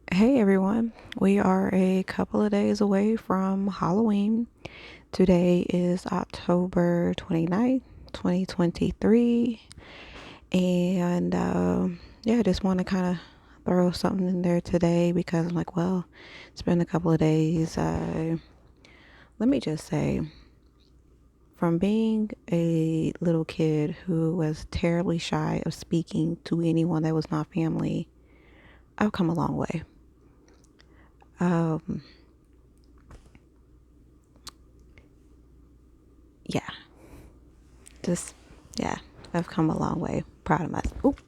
Hey everyone, we are a couple of days away from Halloween. Today is October 29th, 2023. And yeah, I just want to kind of throw something in there today because I'm like, well, it's been a couple of days. Let me just say, from being a little kid who was terribly shy of speaking to anyone that was not family, I've come a long way. Um, yeah, just yeah, I've come a long way. Proud of myself. Oop,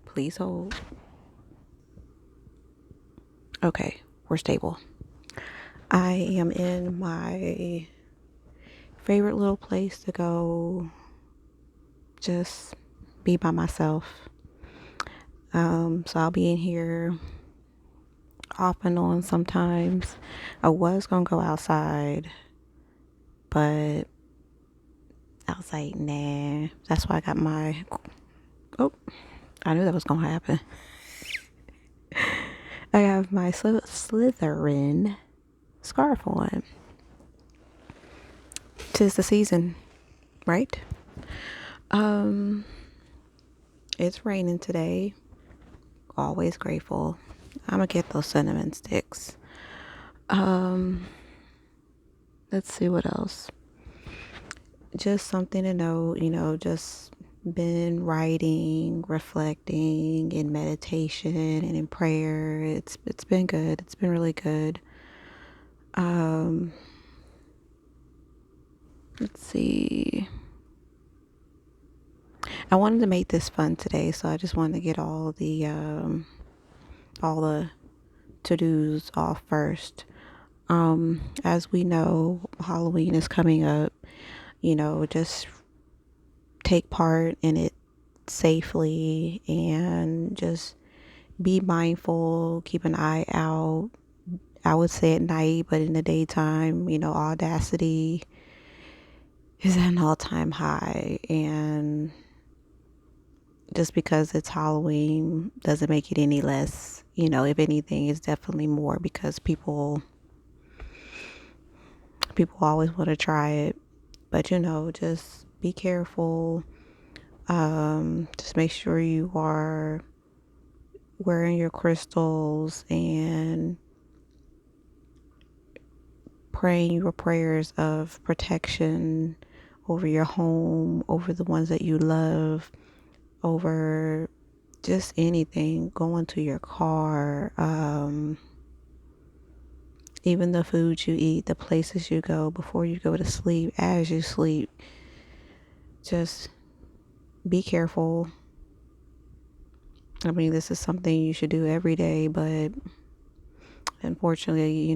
please hold. Okay, we're stable. I am in my favorite little place to go just be by myself. So I'll be in here off and on sometimes. I was gonna go outside, but I was like, nah. That's why I got my. Oh, I knew that was gonna happen. I have my Slytherin scarf on. 'Tis the season, right? Um, it's raining today. Always grateful. I'm gonna get those cinnamon sticks. Um, let's see what else. Just something to know, just been writing, reflecting in meditation and in prayer. It's been good. It's been really good. Um, let's see. I wanted to make this fun today, so I just wanted to get all the to-dos off first. As we know, Halloween is coming up. Just take part in it safely and just be mindful, keep an eye out. I would say at night, but in the daytime, audacity is at an all-time high. And just because it's Halloween doesn't make it any less. If anything, it's definitely more because people always want to try it. But just be careful. Just make sure you are wearing your crystals and praying your prayers of protection over your home, over the ones that you love, over just anything, going to your car, even the food you eat, the places you go before you go to sleep, as you sleep. Just be careful. I mean, this is something you should do every day, but unfortunately,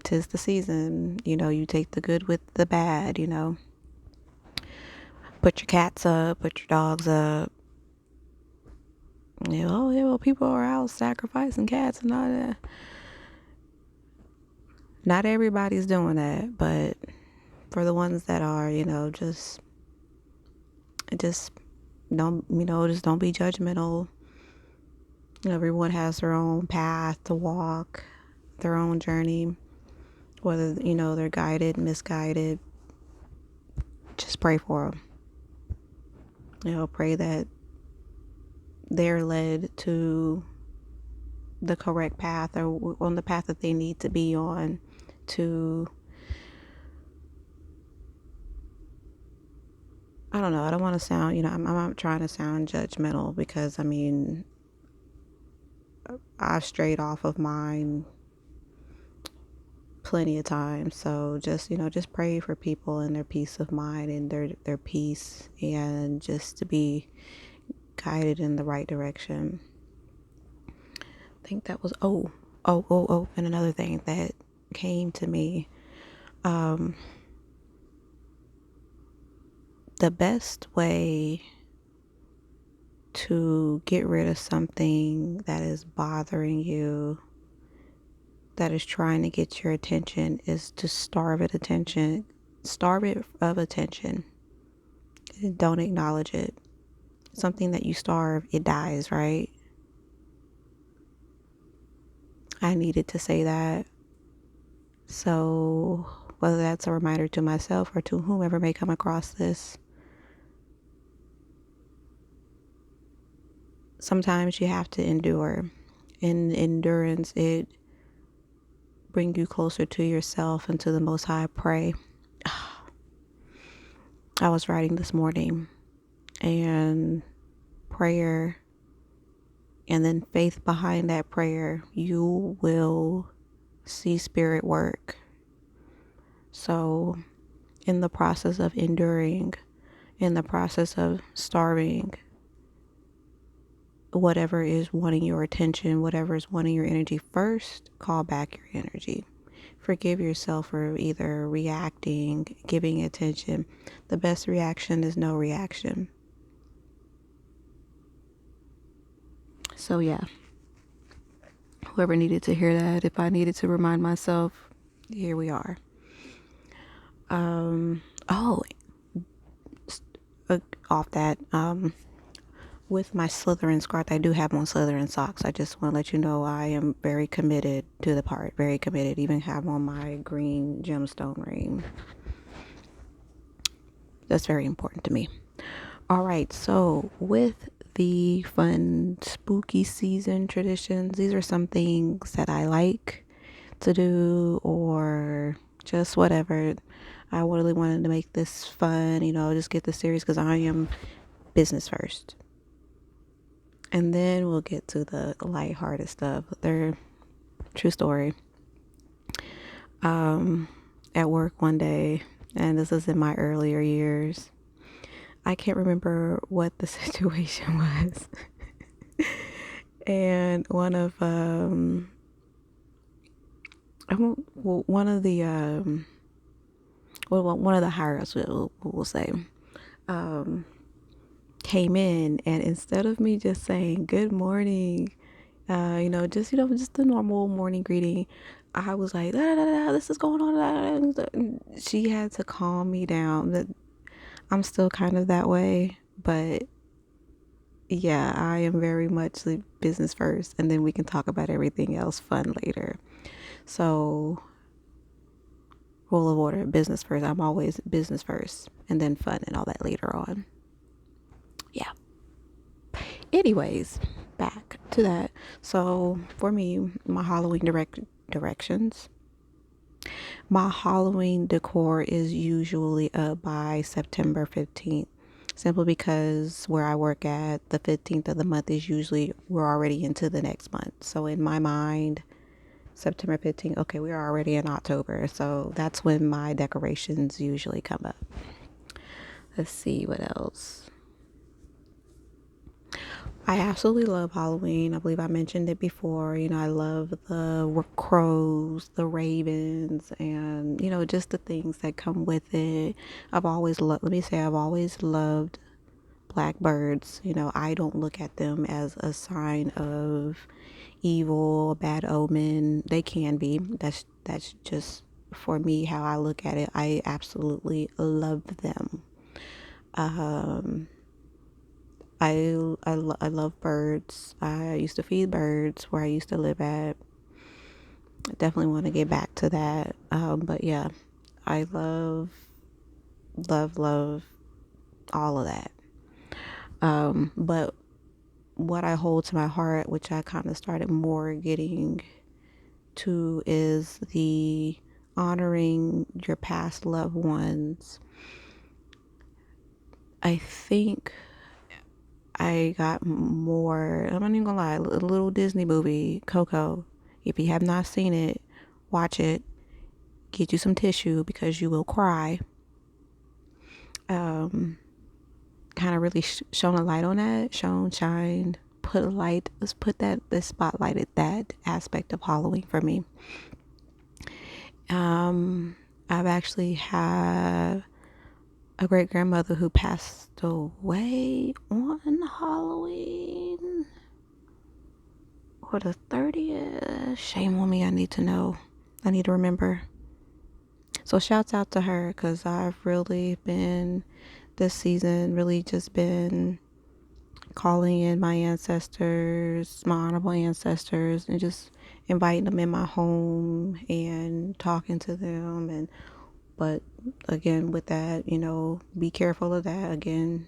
'tis the season. You take the good with the bad. Put your cats up, put your dogs up. Oh, yeah, well, people are out sacrificing cats and all that. Not everybody's doing that, but for the ones that are, just just don't be judgmental. Everyone has their own path to walk, their own journey, whether, they're guided, misguided. Just pray for them. Pray that they're led to the correct path or on the path that they need to be on to, I don't know, I don't want to sound, I'm not trying to sound judgmental because I mean, I've strayed off of mine plenty of times. So just pray for people and their peace of mind and their peace, and just to be guided in the right direction. I think that was and another thing that came to me. Um, the best way to get rid of something that is bothering you, that is trying to get your attention, is to starve it attention. Starve it of attention. Don't acknowledge it. Something that you starve, it dies, right? I needed to say that. So whether that's a reminder to myself or to whomever may come across this, sometimes you have to endure. In endurance, it brings you closer to yourself and to the Most High. Pray. I was writing this morning, and prayer and then faith behind that prayer, you will see spirit work. So in the process of enduring, in the process of starving, whatever is wanting your attention, whatever is wanting your energy, first call back your energy. Forgive yourself for either reacting, giving attention. The best reaction is no reaction. So yeah, whoever needed to hear that, if I needed to remind myself, here we are. Oh, off that, with my Slytherin scarf, I do have on Slytherin socks. I just want to let you know I am very committed to the part, very committed. Even have on my green gemstone ring. That's very important to me. All right, so with the fun spooky season traditions, these are some things that I like to do, or just whatever. I really wanted to make this fun, just get this serious because I am business first. And then we'll get to the lighthearted stuff. They're true story. At work one day, and this is in my earlier years, I can't remember what the situation was. And one of one of the higher ups, we'll say, came in, and instead of me just saying good morning, just the normal morning greeting, I was like, da, da, da, this is going on. She had to calm me down. That I'm still kind of that way, but yeah, I am very much the business first, and then we can talk about everything else fun later. So, rule of order, business first. I'm always business first, and then fun and all that later on. Yeah. Anyways, back to that. So, for me, my Halloween directions. My Halloween decor is usually up by September 15th. Simply because where I work at, the 15th of the month is usually, we're already into the next month. So in my mind, September 15th, okay, we're already in October. So that's when my decorations usually come up. Let's see what else. I absolutely love Halloween. I believe I mentioned it before. I love the crows, the ravens, and, just the things that come with it. I've always loved blackbirds. I don't look at them as a sign of evil, a bad omen. They can be. That's just for me how I look at it. I absolutely love them. I love birds. I used to feed birds where I used to live at. I definitely want to get back to that. But yeah, I love all of that. But what I hold to my heart, which I kind of started more getting to, is the honoring your past loved ones. I think I got more, I'm not even gonna lie, a little Disney movie, Coco. If you have not seen it, watch it. Get you some tissue because you will cry. Kind of really shone a light on that. Shined, put a light, let's put the spotlight at that aspect of Halloween for me. I've actually had a great grandmother who passed away on Halloween, or the 30th. Shame on me. I need to know. I need to remember. So shouts out to her, because I've really been, this season, really just been calling in my ancestors, my honorable ancestors, and just inviting them in my home and talking to them. And but again, with that, be careful of that. Again,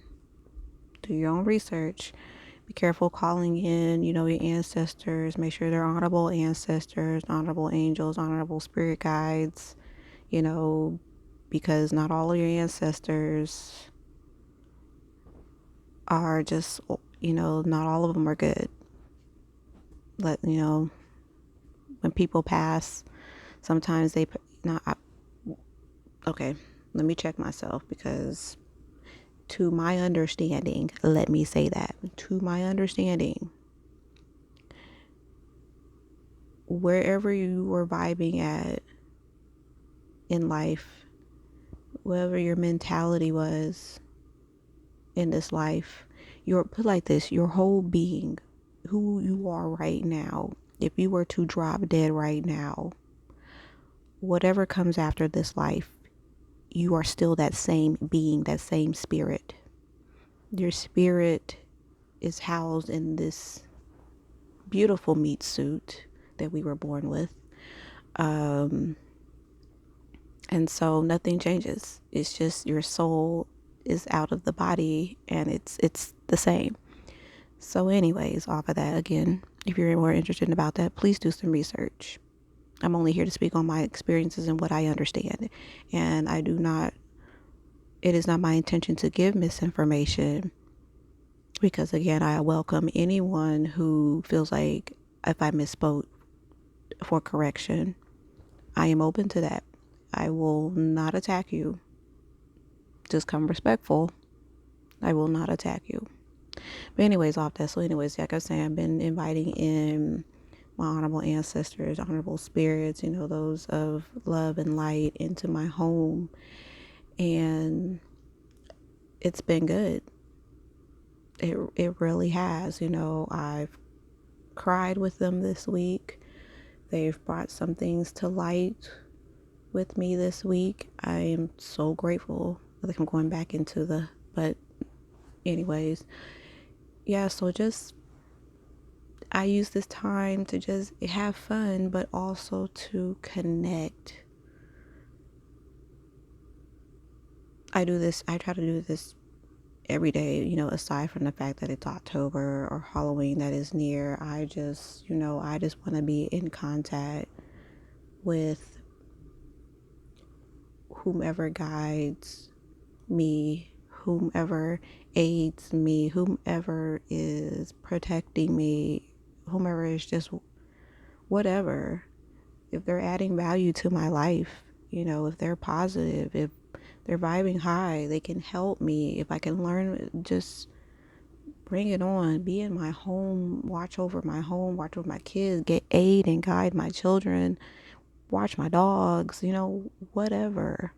do your own research. Be careful calling in, your ancestors. Make sure they're honorable ancestors, honorable angels, honorable spirit guides, because not all of your ancestors are just, not all of them are good. When people pass, sometimes they, not, okay, let me check myself, because to my understanding, let me say that, to my understanding, wherever you were vibing at in life, whatever your mentality was in this life, put like this, your whole being, who you are right now, if you were to drop dead right now, whatever comes after this life, you are still that same being, that same spirit. Your spirit is housed in this beautiful meat suit that we were born with. And so nothing changes. It's just your soul is out of the body, and it's the same. So anyways, off of that, again, if you're more interested about that, please do some research. I'm only here to speak on my experiences and what I understand. And it is not my intention to give misinformation, because again, I welcome anyone who feels like if I misspoke for correction. I am open to that. I will not attack you. Just come respectful. I will not attack you. But anyways, off that. So anyways, like I was saying, I've been inviting in my honorable ancestors, honorable spirits, those of love and light into my home. And it's been good. It really has. I've cried with them this week. They've brought some things to light with me this week. I am so grateful. I think I'm going back into but anyways, yeah, so I use this time to just have fun, but also to connect. I try to do this every day, aside from the fact that it's October or Halloween that is near. I just want to be in contact with whomever guides me, whomever aids me, whomever is protecting me, whomever is just whatever. If they're adding value to my life, if they're positive, if they're vibing high, they can help me. If I can learn, just bring it on. Be in my home, watch over my kids, get aid and guide my children, watch my dogs, whatever.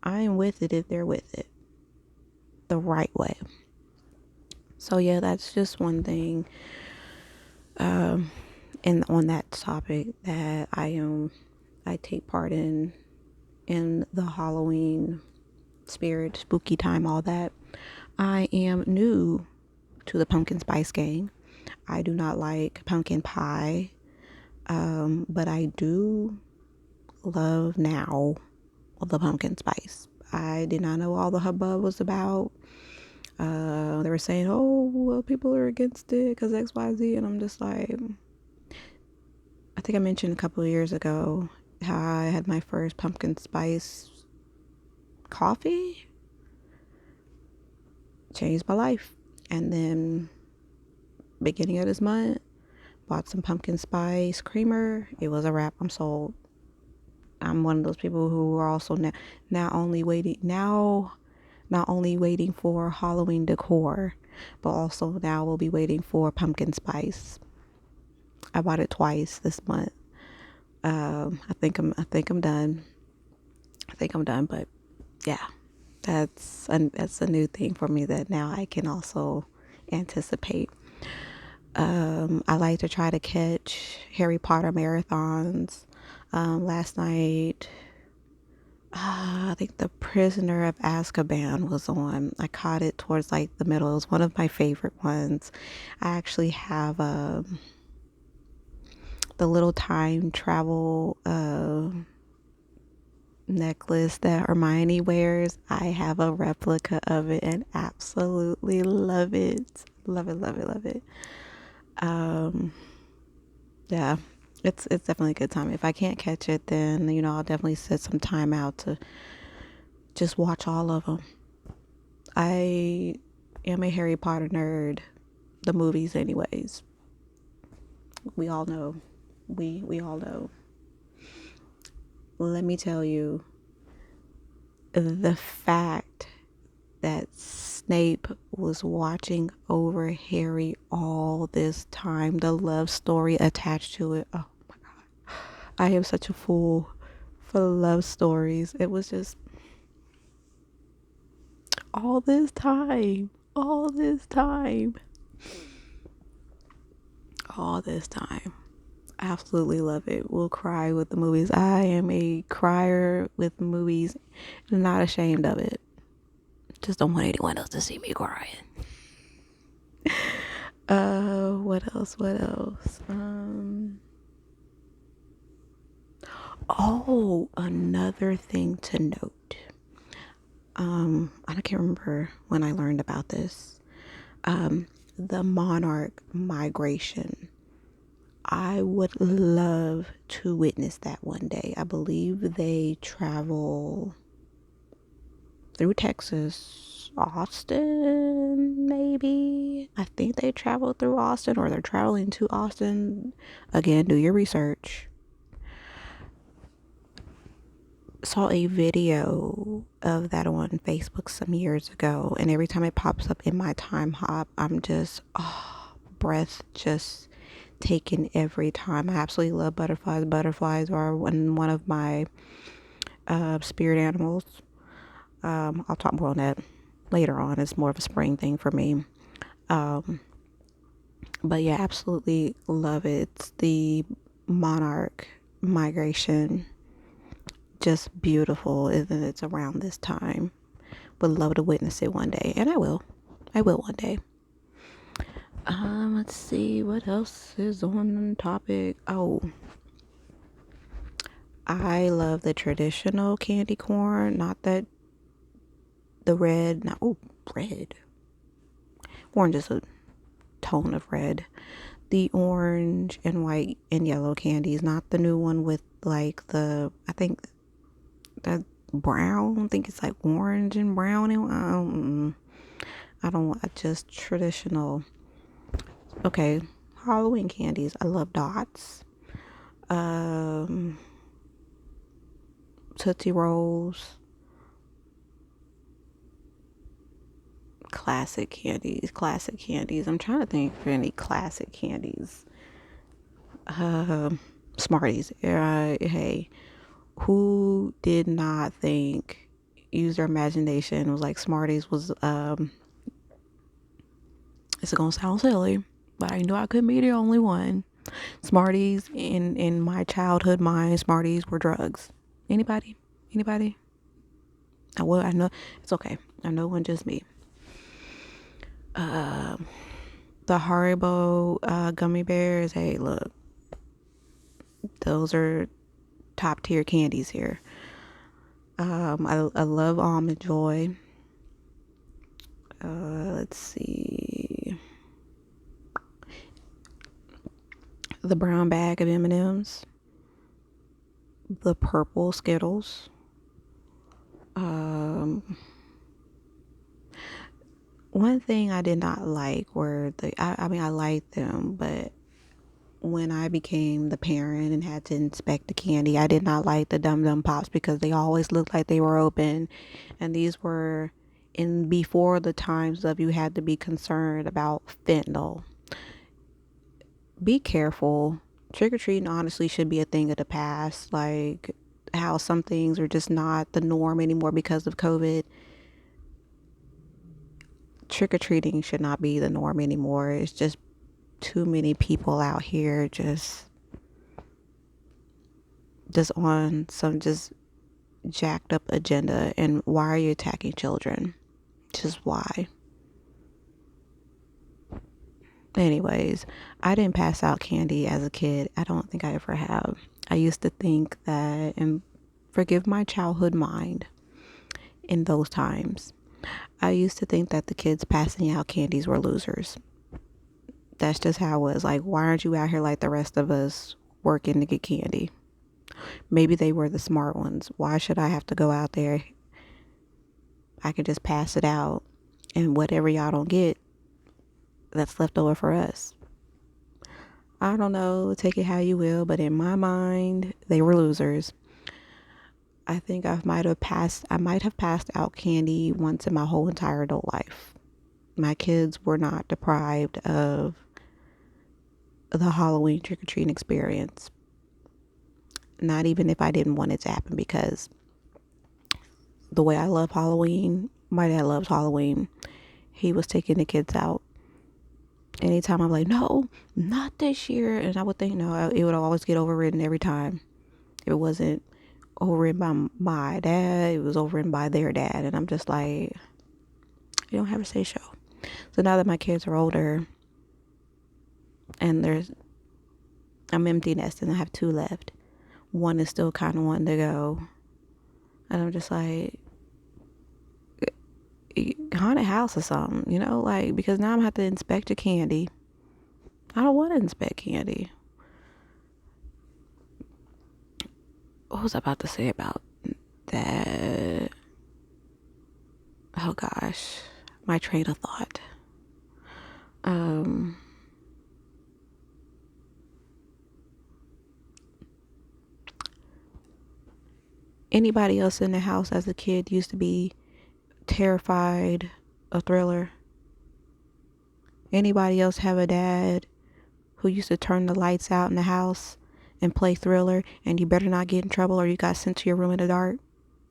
I'm with it if they're with it the right way. So yeah, that's just one thing and on that topic that I take part in the Halloween spirit, spooky time, all that. I am new to the pumpkin spice gang. I do not like pumpkin pie, but I do love now the pumpkin spice. I did not know all the hubbub was about. They were saying, oh, well, people are against it because XYZ, and I'm just like, I think I mentioned a couple of years ago how I had my first pumpkin spice coffee. Changed my life. And then beginning of this month, bought some pumpkin spice creamer. It was a wrap. I'm sold. I'm one of those people who are also not only waiting for Halloween decor, but also now will be waiting for pumpkin spice. I bought it twice this month. I think I'm done. But yeah, that's a new thing for me that now I can also anticipate. I like to try to catch Harry Potter marathons. Last night, I think The Prisoner of Azkaban was on. I caught it towards like the middle. It was one of my favorite ones. I actually have the little time travel necklace that Hermione wears. I have a replica of it and absolutely love it. Love it, love it, love it. Um, yeah, it's definitely a good time. If I can't catch it, then I'll definitely set some time out to just watch all of them. I am a Harry Potter nerd. The movies, anyways. We all know. We all know. Let me tell you, the fact that Snape was watching over Harry all this time, the love story attached to it. Oh my God. I am such a fool for love stories. It was just all this time. All this time. All this time. Absolutely love it. Will cry with the movies. I am a crier with movies. Not ashamed of it. Just don't want anyone else to see me crying. What else? What else? Oh, another thing to note. I can't remember when I learned about this. The monarch migration. I would love to witness that one day. I believe they travel through Texas, Austin, maybe. I think they travel through Austin or they're traveling to Austin. Again, do your research. Saw a video of that on Facebook some years ago, and every time it pops up in my time hop, I'm just, breath just taken every time. I absolutely love butterflies. Butterflies are one of my spirit animals. I'll talk more on that later on. It's more of a spring thing for me. But yeah, absolutely love it. It's the monarch migration. Just beautiful, isn't it? It's around this time. Would love to witness it one day, and I will. I will one day. Let's see what else is on the topic. Oh, I love the traditional candy corn, not that the red. Not red. Orange is a tone of red. The orange and white and yellow candies, not the new one with like I think that brown. I think it's like orange and brown. I don't want just traditional. Okay, Halloween candies. I love dots. Tootsie Rolls. Classic candies. Classic candies. I'm trying to think for any classic candies. Smarties. Hey, who did not think, use their imagination, was like Smarties was it's gonna sound silly, but I know I couldn't be the only one. Smarties, in my childhood mind, Smarties were drugs. Anybody? I know it's okay. I know it wasn't just me. The Haribo gummy bears. Hey, look, those are top tier candies here. I love Almond Joy. Let's see, the brown bag of M&Ms, the purple Skittles. One thing I did not like were I mean, I liked them, but when I became the parent and had to inspect the candy, I did not like the Dum Dum Pops because they always looked like they were open. And these were in before the times of you had to be concerned about fentanyl. Be careful. Trick or treating honestly should be a thing of the past. Like how some things are just not the norm anymore because of COVID. Trick or treating should not be the norm anymore. It's just too many people out here just on some just jacked up agenda. And why are you attacking children? Just why? Anyways, I didn't pass out candy as a kid. I don't think I ever have. I used to think that, and forgive my childhood mind in those times, I used to think that the kids passing out candies were losers. That's just how it was. Like, why aren't you out here like the rest of us working to get candy? Maybe they were the smart ones. Why should I have to go out there? I could just pass it out, and whatever y'all don't get, that's left over for us. I don't know, take it how you will, but in my mind, they were losers. I think I might have passed out candy once in my whole entire adult life. My kids were not deprived of the Halloween trick-or-treating experience. Not even if I didn't want it to happen, because the way I love Halloween, my dad loves Halloween. He was taking the kids out. Anytime I'm like, no, not this year. And I would think, no, it would always get overridden every time. It wasn't overridden by my dad, it was overridden by their dad. And I'm just like, you don't have a say so. So now that my kids are older and I'm empty nesting, I have 2 left. One is still kind of wanting to go. And I'm just like, haunted house or something, like, because now I'm gonna have to inspect your candy. I don't want to inspect candy. What was I about to say about that? Oh gosh, my train of thought. Anybody else in the house as a kid used to be terrified of Thriller? Anybody else have a dad who used to turn the lights out in the house and play Thriller, and you better not get in trouble or you got sent to your room in the dark?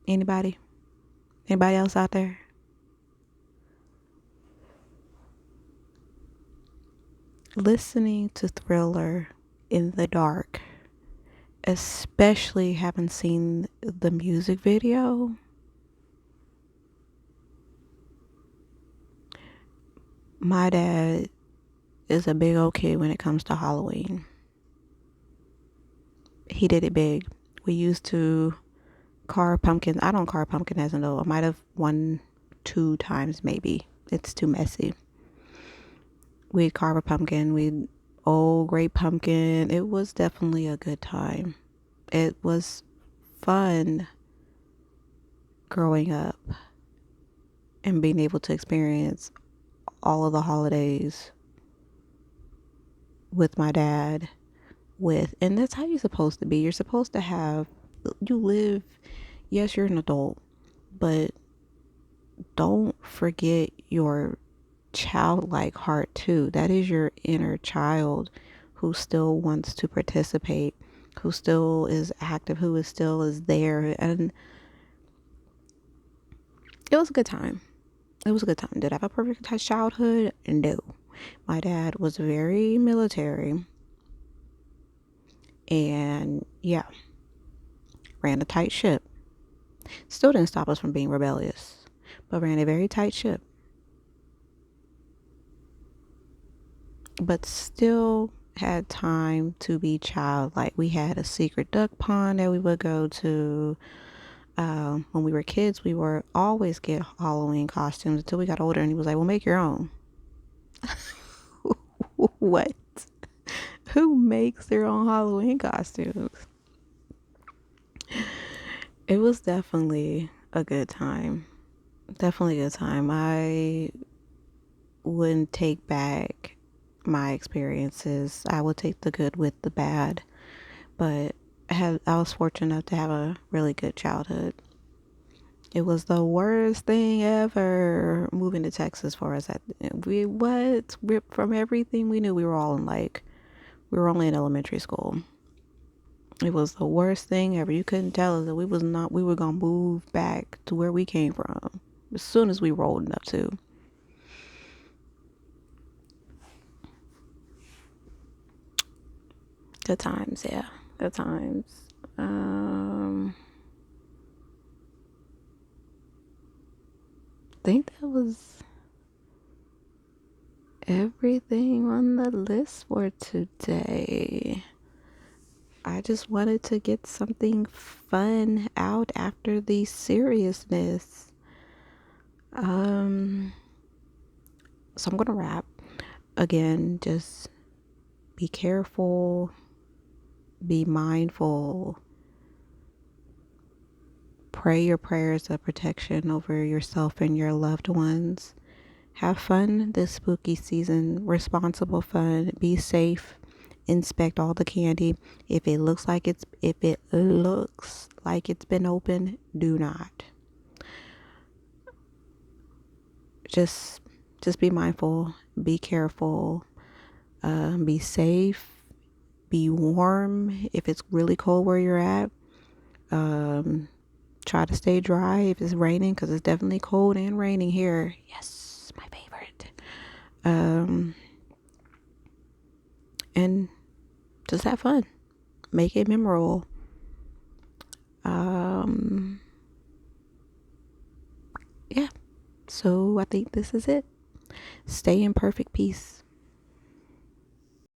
Anybody? Anybody else out there? Listening to Thriller in the dark, especially having seen the music video, my dad is a big old kid when it comes to Halloween. He did it big. We used to carve pumpkins. I don't carve pumpkin as an adult. I might have 1-2 times maybe. It's too messy. We'd carve a pumpkin. Old great pumpkin. It was definitely a good time. It was fun growing up and being able to experience all of the holidays with my dad. And that's how you're supposed to be. You're supposed to yes, you're an adult, but don't forget your childlike heart too. That is your inner child who still wants to participate, who still is active, who is still is there. And it was a good time. It was a good time. Did I have a perfect childhood? No. My dad was very military, and yeah, ran a tight ship. Still didn't stop us from being rebellious, but ran a very tight ship. But still had time to be childlike. We had a secret duck pond that we would go to. When we were kids, we were always get Halloween costumes until we got older, and he was like, well, make your own. What? Who makes their own Halloween costumes? It was definitely a good time. Definitely a good time. I wouldn't take back my experiences. I would take the good with the bad. But I was fortunate enough to have a really good childhood. It was the worst thing ever moving to Texas for us. From everything we knew, we were only in elementary school. It was the worst thing ever. You couldn't tell us that we were going to move back to where we came from as soon as we rolled enough to. Good times, yeah. Good times. think that was everything on the list for today. I just wanted to get something fun out after the seriousness. So I'm gonna wrap. Again, just be careful, be mindful, pray your prayers of protection over yourself and your loved ones. Have fun this spooky season, responsible fun, be safe, inspect all the candy. If it looks like it's been opened, do not. Just be mindful, be careful, be safe, be warm if it's really cold where you're at. Try to stay dry if it's raining, because it's definitely cold and raining here. Yes, my favorite. And just have fun, make it memorable. Yeah, so I think this is it. Stay in perfect peace.